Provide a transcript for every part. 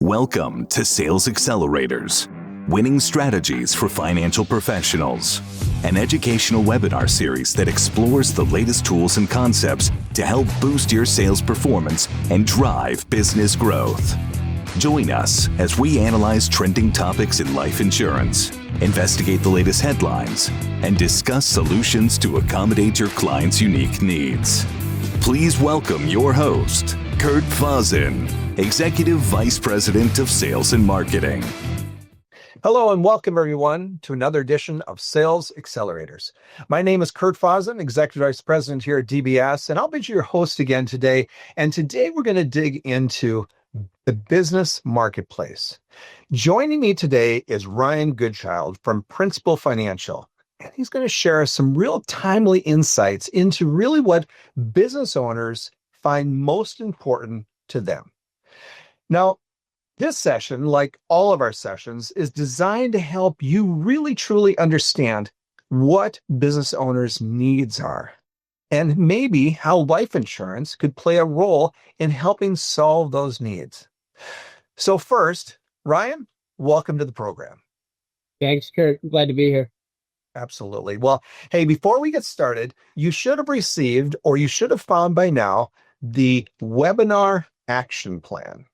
Welcome to Sales Accelerators, Winning Strategies for Financial Professionals, an educational webinar series that explores the latest tools and concepts to help boost your sales performance and drive business growth. Join us as we analyze trending topics in life insurance, investigate the latest headlines, and discuss solutions to accommodate your clients' unique needs. Please welcome your host, Kurt Fasen, Executive Vice President of Sales and Marketing. Hello and welcome everyone to another edition of Sales Accelerators. My name is Kurt Fasen, Executive Vice President here at DBS, and I'll be your host again today. And today we're going to dig into the business marketplace. Joining me today is Ryan Goodchild from Principal Financial, and he's going to share some real timely insights into really what business owners find most important to them. Now, this session, like all of our sessions, is designed to help you really truly understand what business owners' needs are, and maybe how life insurance could play a role in helping solve those needs. So first, Ryan, welcome to the program. Thanks, Kurt. Glad to be here. Absolutely. Well, hey, before we get started, you should have received, or you should have found by now, the webinar action plan.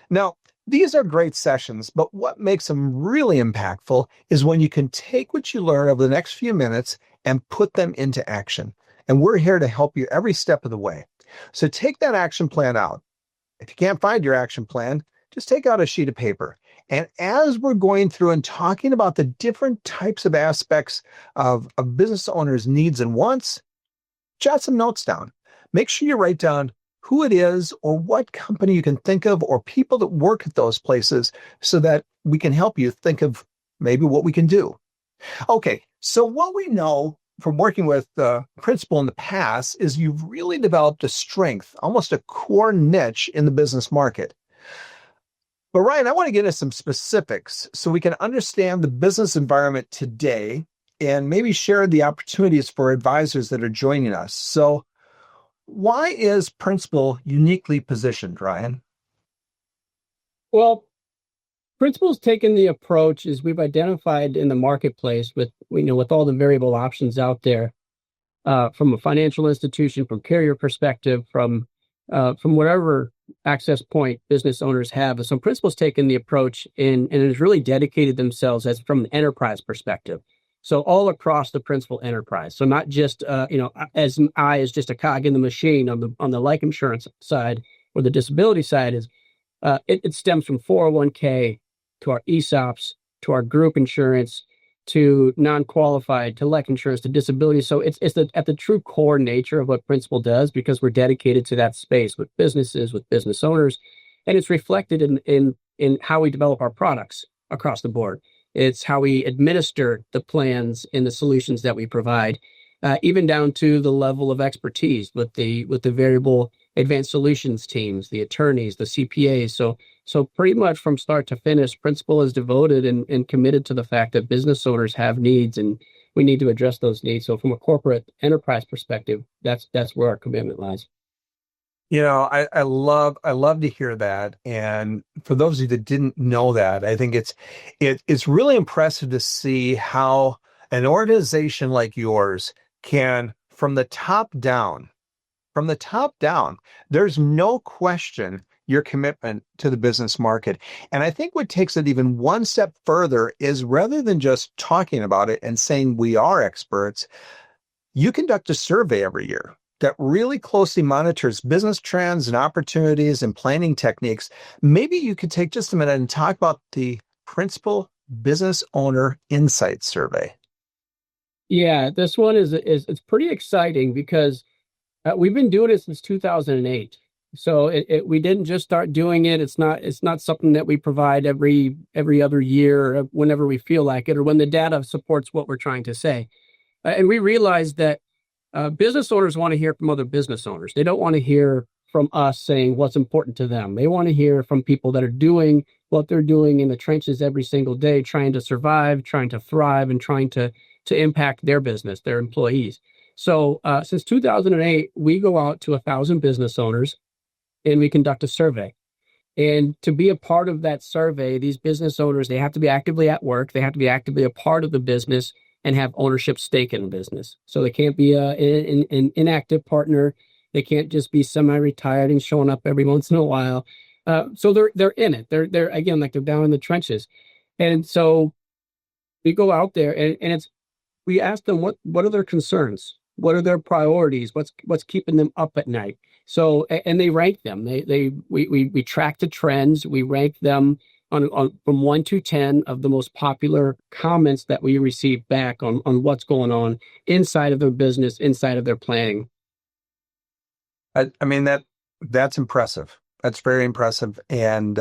Now, these are great sessions, but what makes them really impactful is when you can take what you learn over the next few minutes and put them into action. And we're here to help you every step of the way. So take that action plan out. If you can't find your action plan, just take out a sheet of paper. And as we're going through and talking about the different types of aspects of a business owner's needs and wants, jot some notes down. Make sure you write down who it is or what company you can think of or people that work at those places so that we can help you think of maybe what we can do. Okay, so what we know from working with Principal in the past is you've really developed a strength, almost a core niche in the business market. But Ryan, I want to get into some specifics so we can understand the business environment today and maybe share the opportunities for advisors that are joining us. So why is Principal uniquely positioned, Ryan? Well, Principal's taken the approach is we've identified in the marketplace with all the variable options out there, from a financial institution, from carrier perspective, from whatever access point business owners have. So Principal's taken the approach and has really dedicated themselves as from an enterprise perspective. So all across the Principal enterprise. So not just as just a cog in the machine on the life insurance side or the disability side is it stems from 401k to our ESOPs to our group insurance to non-qualified to life insurance to disability. So it's at the true core nature of what Principal does because we're dedicated to that space with businesses, with business owners, and it's reflected in how we develop our products across the board. It's how we administer the plans and the solutions that we provide, even down to the level of expertise with the variable advanced solutions teams, the attorneys, the CPAs. So pretty much from start to finish, Principal is devoted and committed to the fact that business owners have needs and we need to address those needs. So from a corporate enterprise perspective, that's where our commitment lies. You know, I love to hear that. And for those of you that didn't know that, I think it's really impressive to see how an organization like yours can, from the top down, there's no question your commitment to the business market. And I think what takes it even one step further is rather than just talking about it and saying we are experts, you conduct a survey every year that really closely monitors business trends and opportunities and planning techniques. Maybe you could take just a minute and talk about the Principal Business Owner Insight Survey. Yeah, this one is it's pretty exciting because we've been doing it since 2008. So we didn't just start doing it. It's not something that we provide every other year or whenever we feel like it or when the data supports what we're trying to say. And we realized that business owners want to hear from other business owners. They don't want to hear from us saying what's important to them. They want to hear from people that are doing what they're doing in the trenches every single day, trying to survive, trying to thrive, and trying to impact their business, their employees. So since 2008, we go out to 1,000 business owners and we conduct a survey. And to be a part of that survey, these business owners, they have to be actively at work. They have to be actively a part of the business and have ownership stake in the business. So they can't be an inactive partner. They can't just be semi-retired and showing up every once in a while. So they're in it. They're again, like they're down in the trenches. And so we go out there and we ask them what are their concerns? What are their priorities? What's keeping them up at night? So, and they rank them. We track the trends. We rank them on from 1 to 10 of the most popular comments that we receive back on what's going on inside of their business, inside of their planning. I mean, that's impressive. That's very impressive. And,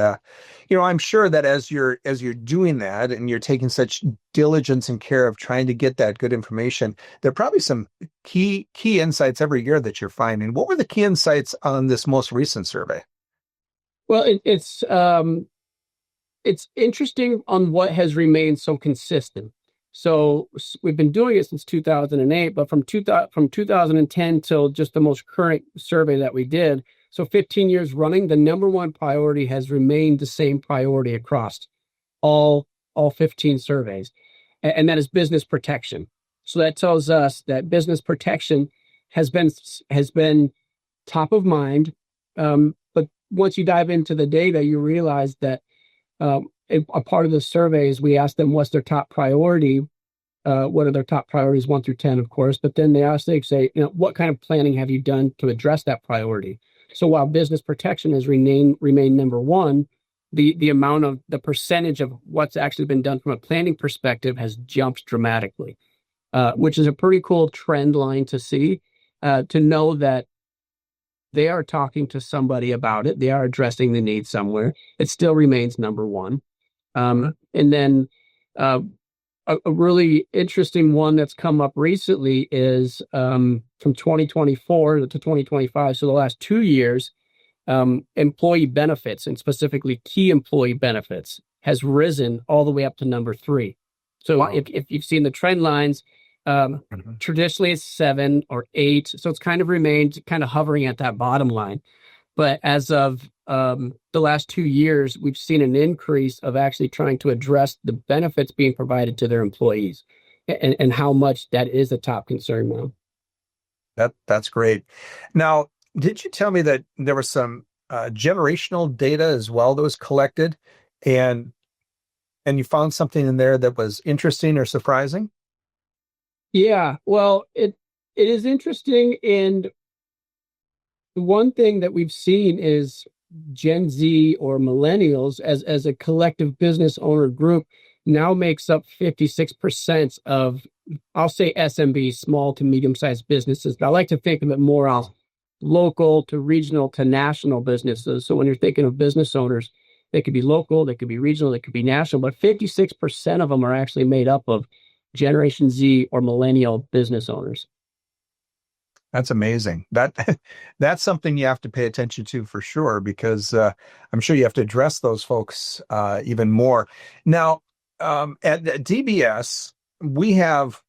I'm sure that as you're doing that and you're taking such diligence and care of trying to get that good information, there are probably some key insights every year that you're finding. What were the key insights on this most recent survey? Well, it's interesting on what has remained so consistent. So we've been doing it since 2008, but from 2010 till just the most current survey that we did, so 15 years running, the number one priority has remained the same priority across all 15 surveys, and that is business protection. So that tells us that business protection has been top of mind. But once you dive into the data, you realize that a part of the survey is we ask them what's their top priority. What are their top priorities, 1 through 10, of course. But then they say, what kind of planning have you done to address that priority? So while business protection has remained number one, the amount of the percentage of what's actually been done from a planning perspective has jumped dramatically, which is a pretty cool trend line to see, to know that they are talking to somebody about it. They are addressing the need somewhere. It still remains number one. And then a really interesting one that's come up recently is from 2024 to 2025, so the last 2 years, employee benefits, and specifically key employee benefits, has risen all the way up to number 3. So wow. If you've seen the trend lines, traditionally it's 7 or 8, so it's kind of remained kind of hovering at that bottom line. But as of the last 2 years, we've seen an increase of actually trying to address the benefits being provided to their employees, and how much that is a top concern now. That's great. Now, did you tell me that there was some generational data as well that was collected, and you found something in there that was interesting or surprising? Yeah, well, it is interesting, and the one thing that we've seen is Gen Z or millennials as a collective business owner group now makes up 56% of, I'll say, SMB, small to medium-sized businesses. I like to think of it more as local to regional to national businesses. So when you're thinking of business owners, they could be local, they could be regional, they could be national, but 56% of them are actually made up of Generation Z or millennial business owners. That's amazing. That's something you have to pay attention to for sure, because I'm sure you have to address those folks even more. Now, at DBS, we have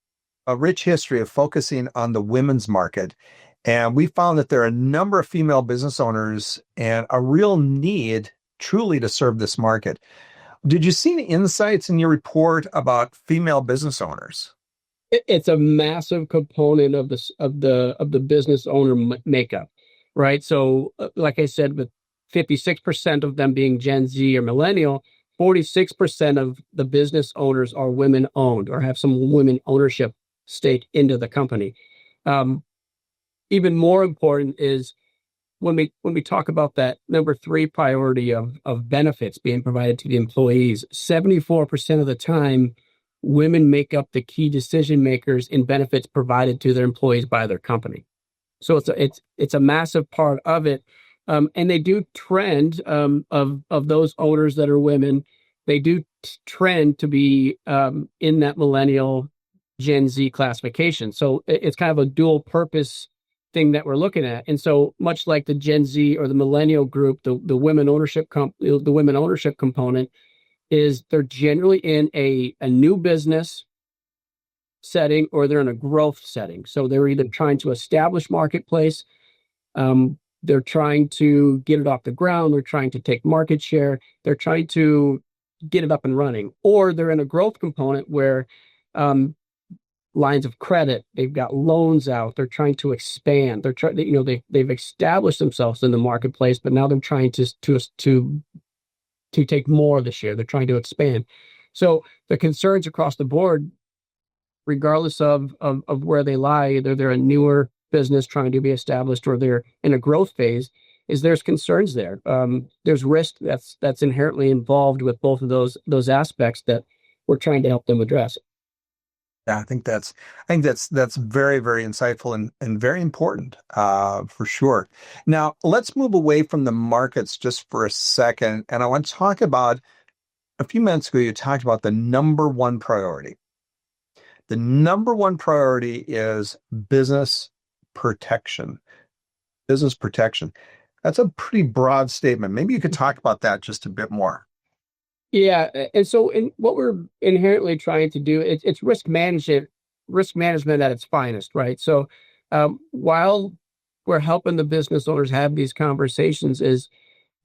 a rich history of focusing on the women's market, and we found that there are a number of female business owners and a real need truly to serve this market. Did you see any insights in your report about female business owners? It's a massive component of the business owner makeup, right? So, like I said, with 56% of them being Gen Z or millennial, 46% of the business owners are women owned or have some women ownership stake into the company. Even more important is when we talk about that number 3 priority of benefits being provided to the employees, 74% of the time, women make up the key decision makers in benefits provided to their employees by their company. So it's a massive part of it. And they do trend of those owners that are women. They do trend to be in that millennial Gen Z classification. So it's kind of a dual purpose thing that we're looking at. And so much like the Gen Z or the millennial group, the women ownership component is they're generally in a new business setting or they're in a growth setting. So they're either trying to establish marketplace, They're trying to get it off the ground. They're trying to take market share. They're trying to get it up and running. Or they're in a growth component where lines of credit, they've got loans out. They're trying to expand. They're trying, they've established themselves in the marketplace, but now they're trying to take more of the share. They're trying to expand. So the concerns across the board, regardless of where they lie, either they're a newer business trying to be established or they're in a growth phase, is there's concerns there. There's risk that's inherently involved with both of those aspects that we're trying to help them address. Yeah, I think that's very, very insightful and very important, for sure. Now, let's move away from the markets just for a second, and I want to talk about, a few minutes ago, you talked about the number one priority. The number one priority is business protection. Business protection. That's a pretty broad statement. Maybe you could talk about that just a bit more. Yeah, and so what we're inherently trying to do, it's risk management at its finest, right? So while we're helping the business owners have these conversations, is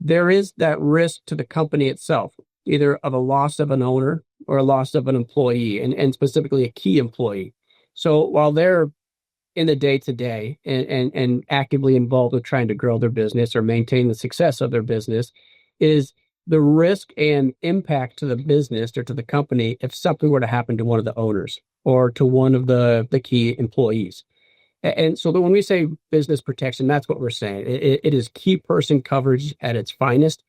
there is that risk to the company itself, either of a loss of an owner or a loss of an employee, and specifically a key employee. So while they're in the day-to-day and actively involved with trying to grow their business or maintain the success of their business, is the risk and impact to the business or to the company if something were to happen to one of the owners or to one of the key employees. And so when we say business protection, that's what we're saying. It is key person coverage at its finest.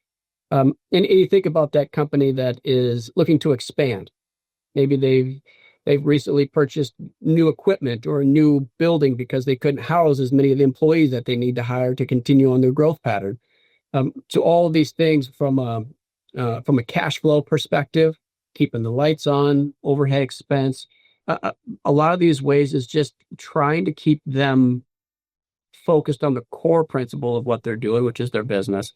And you think about that company that is looking to expand. Maybe they've recently purchased new equipment or a new building because they couldn't house as many of the employees that they need to hire to continue on their growth pattern. So all of these things from a cash flow perspective, keeping the lights on, overhead expense, a lot of these ways is just trying to keep them focused on the core principle of what they're doing, which is their business.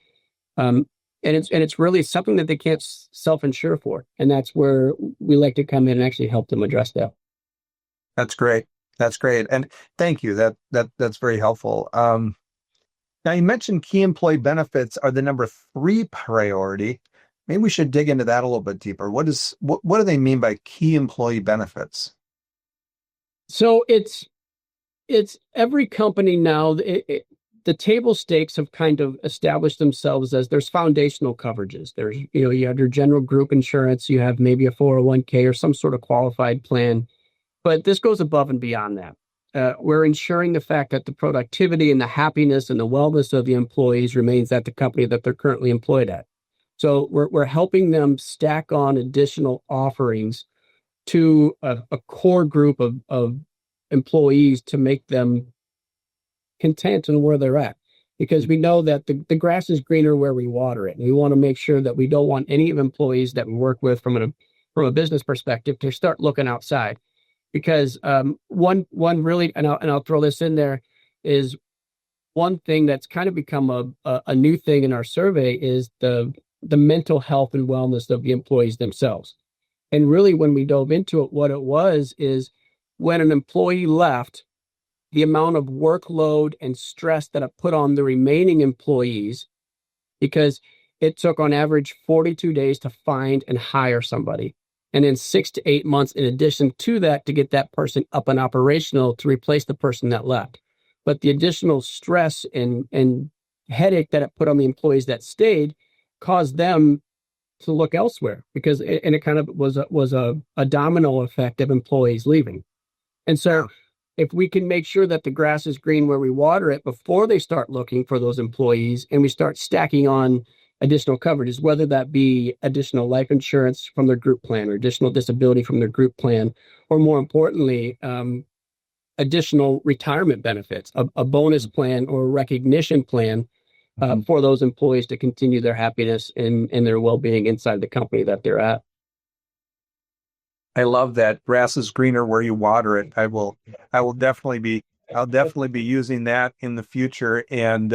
And it's really something that they can't self-insure for. And that's where we like to come in and actually help them address that. That's great. That's great. And thank you. That's very helpful. Now, you mentioned key employee benefits are the number 3 priority. Maybe we should dig into that a little bit deeper. What do they mean by key employee benefits? So it's every company now. The table stakes have kind of established themselves as there's foundational coverages. There's, you have your general group insurance, you have maybe a 401k or some sort of qualified plan, but this goes above and beyond that. We're ensuring the fact that the productivity and the happiness and the wellness of the employees remains at the company that they're currently employed at. So we're helping them stack on additional offerings to a core group of employees to make them content in where they're at. Because we know that the grass is greener where we water it. And we want to make sure that we don't want any of employees that we work with from a business perspective to start looking outside. Because one really, and I'll throw this in there, is one thing that's kind of become a new thing in our survey is the mental health and wellness of the employees themselves. And really, when we dove into it, what it was is when an employee left, the amount of workload and stress that it put on the remaining employees, because it took on average 42 days to find and hire somebody. And then 6 to 8 months in addition to that to get that person up and operational to replace the person that left. But the additional stress and headache that it put on the employees that stayed caused them to look elsewhere, because it kind of was a domino effect of employees leaving. And so if we can make sure that the grass is green where we water it before they start looking for those employees, and we start stacking on additional coverages, whether that be additional life insurance from their group plan or additional disability from their group plan, or more importantly, additional retirement benefits, a bonus plan or a recognition plan for those employees to continue their happiness and their well-being inside the company that they're at. I love that. Grass is greener where you water it. I'll definitely be using that in the future. And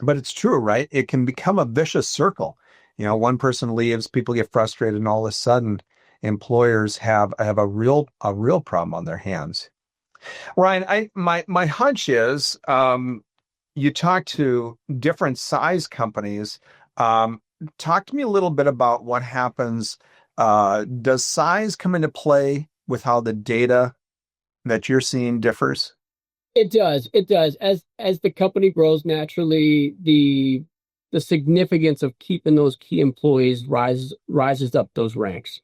but it's true, right? It can become a vicious circle. One person leaves, people get frustrated, and all of a sudden employers have a real problem on their hands. Ryan, my hunch is you talk to different size companies. Talk to me a little bit about what happens. Does size come into play with how the data that you're seeing differs? It does. It does. As the company grows, naturally, the significance of keeping those key employees rises up those ranks.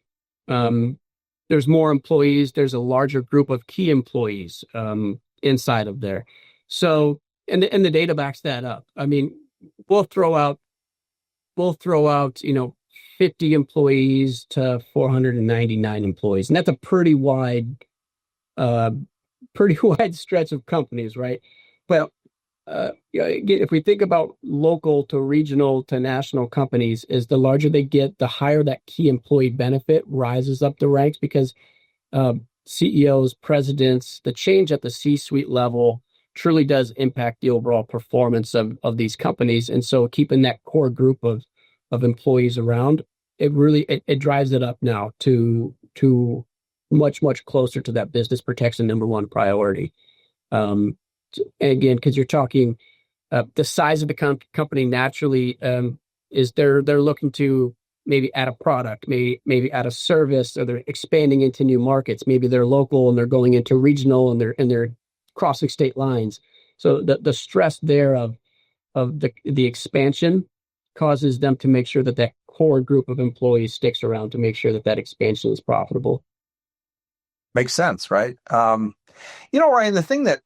There's more employees. There's a larger group of key employees inside of there. So, and the data backs that up. I mean, we'll throw out 50 employees to 499 employees, and that's a pretty wide stretch of companies, right? Well, again, if we think about local to regional to national companies, is the larger they get, the higher that key employee benefit rises up the ranks, because CEOs, presidents, the change at the C-suite level truly does impact the overall performance of these companies. And so keeping that core group of employees around, it drives it up now to much, much closer to that business protection number one priority. Again, because you're talking the size of the company naturally is they're looking to maybe add a product, maybe add a service, or they're expanding into new markets. Maybe they're local and they're going into regional, and they're crossing state lines. So the stress there of the expansion causes them to make sure that core group of employees sticks around to make sure that expansion is profitable. Makes sense, right? Ryan, the thing that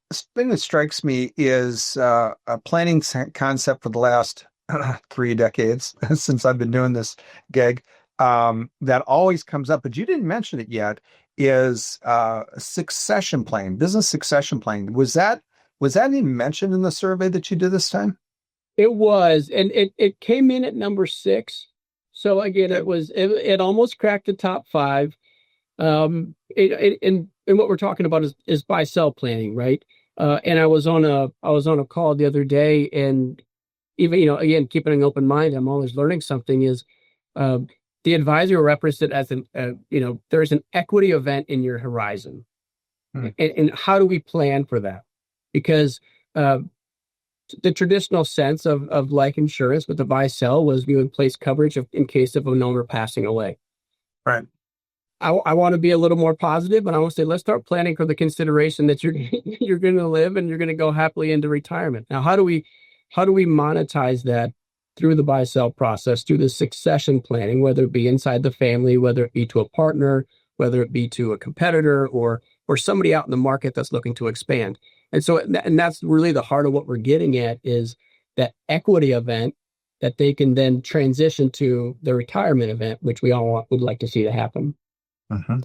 strikes me is a planning concept for the last 3 decades since I've been doing this gig that always comes up, but you didn't mention it yet, is succession planning, business succession planning. Was that even mentioned in the survey that you did this time? It was, and it came in at number 6. So again, it almost cracked the top 5. And what we're talking about is buy sell planning, right? And I was on a call the other day, and even again, keeping an open mind, I'm always learning something. Is the advisor referenced it as there's an equity event in your horizon, and how do we plan for that? Because the traditional sense of life insurance with the buy sell was you would place coverage in case of an owner passing away, right? I want to be a little more positive, and I want to say, let's start planning for the consideration that you're going to live and you're going to go happily into retirement. Now, how do we monetize that through the buy sell process, through the succession planning, whether it be inside the family, whether it be to a partner, whether it be to a competitor or somebody out in the market that's looking to expand. And so, and that's really the heart of what we're getting at, is that equity event that they can then transition to the retirement event, which we all would like to see to happen. Mm-hmm.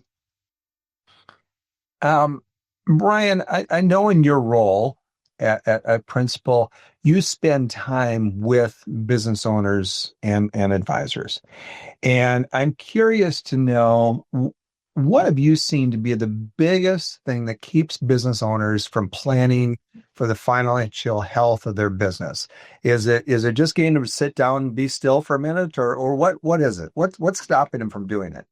Brian, I know in your role at Principal, you spend time with business owners and advisors. And I'm curious to know, what have you seen to be the biggest thing that keeps business owners from planning for the financial health of their business? Is it just getting them to sit down and be still for a minute, or what is it? What's stopping them from doing it?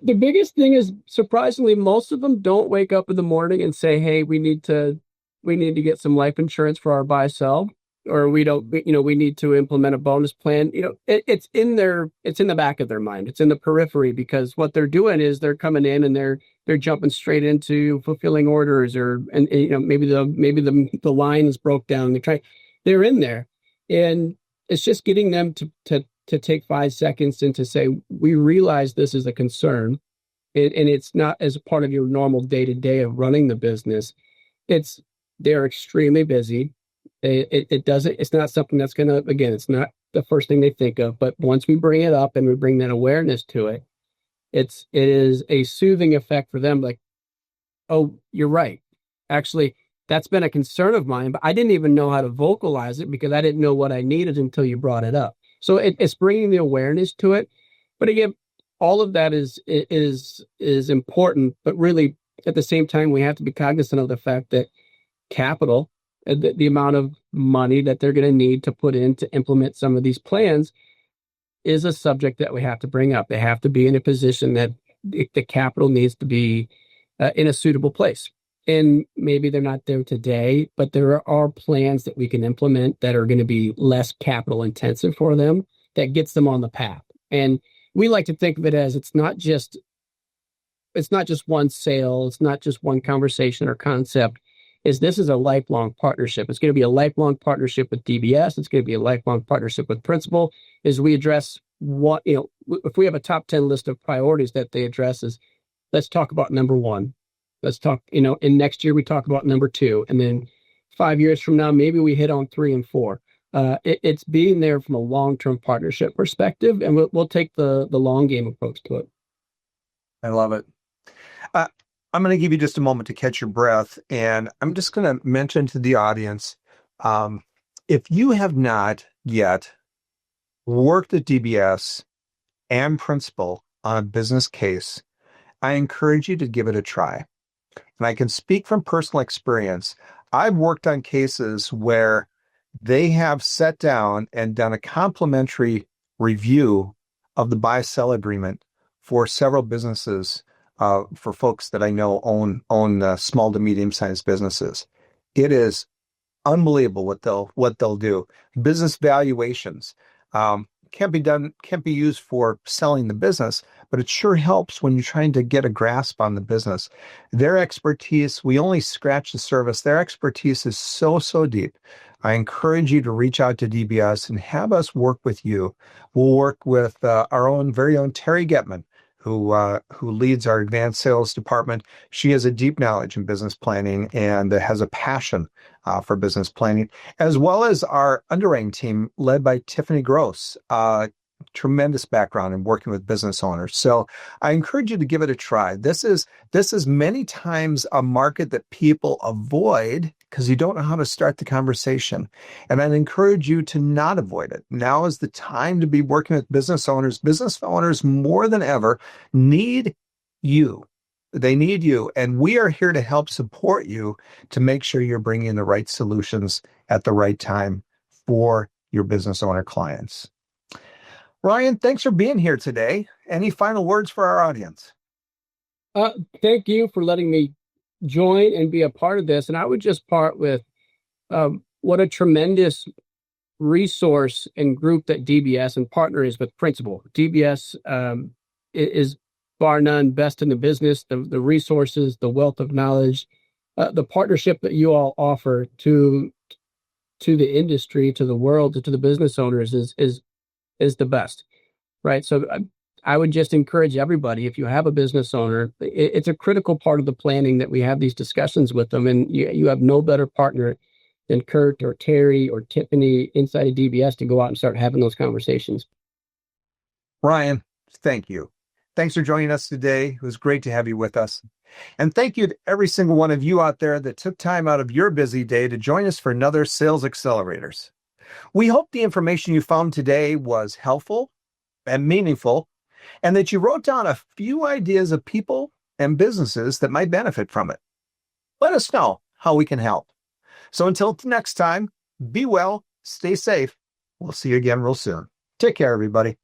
The biggest thing is, surprisingly, most of them don't wake up in the morning and say, "Hey, we need to get some life insurance for our buy sell," or we need to implement a bonus plan. It's in the back of their mind. It's in the periphery, because what they're doing is they're coming in and they're jumping straight into fulfilling orders, and maybe the line is broke down. They're in there, and it's just getting them to take 5 seconds and to say, we realize this is a concern, and it's not as a part of your normal day-to-day of running the business. They're extremely busy. It's not something that's going to, again, it's not the first thing they think of, but once we bring it up and we bring that awareness to it, it is a soothing effect for them. Like, oh, you're right. Actually, that's been a concern of mine, but I didn't even know how to vocalize it because I didn't know what I needed until you brought it up. So it's bringing the awareness to it. But again, all of that is important, but really at the same time, we have to be cognizant of the fact that capital, the amount of money that they're going to need to put in to implement some of these plans, is a subject that we have to bring up. They have to be in a position that the capital needs to be in a suitable place. and maybe they're not there today, but there are plans that we can implement that are going to be less capital intensive for them that gets them on the path. And we like to think of it as it's not just one sale, it's not just one conversation or concept. This is a lifelong partnership. It's going to be a lifelong partnership with DBS. It's going to be a lifelong partnership with Principal as we address what, if we have a top 10 list of priorities that they address is, let's talk about number one. Let's talk, and next year we talk about number two. And then 5 years from now, maybe we hit on 3 and 4. It's being there from a long-term partnership perspective, and we'll take the long game approach to it. I love it. I'm going to give you just a moment to catch your breath, and I'm just going to mention to the audience, if you have not yet worked at DBS and Principal on a business case, I encourage you to give it a try. And I can speak from personal experience. I've worked on cases where they have sat down and done a complimentary review of the buy-sell agreement for several businesses, for folks that I know own small to medium-sized businesses. It is unbelievable what they'll do. Business valuations can't be used for selling the business, but it sure helps when you're trying to get a grasp on the business. Their expertise, we only scratch the surface. Their expertise is so deep. I encourage you to reach out to DBS and have us work with you. We'll work with our very own Terry Getman, who leads our advanced sales department. She has a deep knowledge in business planning and has a passion for business planning, as well as our underwriting team led by Tiffany Gross. Tremendous background in working with business owners. So I encourage you to give it a try. This is many times a market that people avoid because you don't know how to start the conversation. And I'd encourage you to not avoid it. Now is the time to be working with business owners. Business owners more than ever need you. They need you. And we are here to help support you to make sure you're bringing the right solutions at the right time for your business owner clients. Ryan, thanks for being here today. Any final words for our audience? Thank you for letting me join and be a part of this. And I would just part with what a tremendous resource and group that DBS and partner is with Principal. DBS is bar none best in the business, the resources, the wealth of knowledge, the partnership that you all offer to the industry, to the world, to the business owners is the best, right? So I would just encourage everybody, if you have a business owner, it's a critical part of the planning that we have these discussions with them. And you have no better partner than Kurt or Terry or Tiffany inside of DBS to go out and start having those conversations. Ryan, thank you. Thanks for joining us today. It was great to have you with us. And thank you to every single one of you out there that took time out of your busy day to join us for another Sales Accelerators. We hope the information you found today was helpful and meaningful, and that you wrote down a few ideas of people and businesses that might benefit from it. Let us know how we can help. So until next time, be well, stay safe. We'll see you again real soon. Take care, everybody.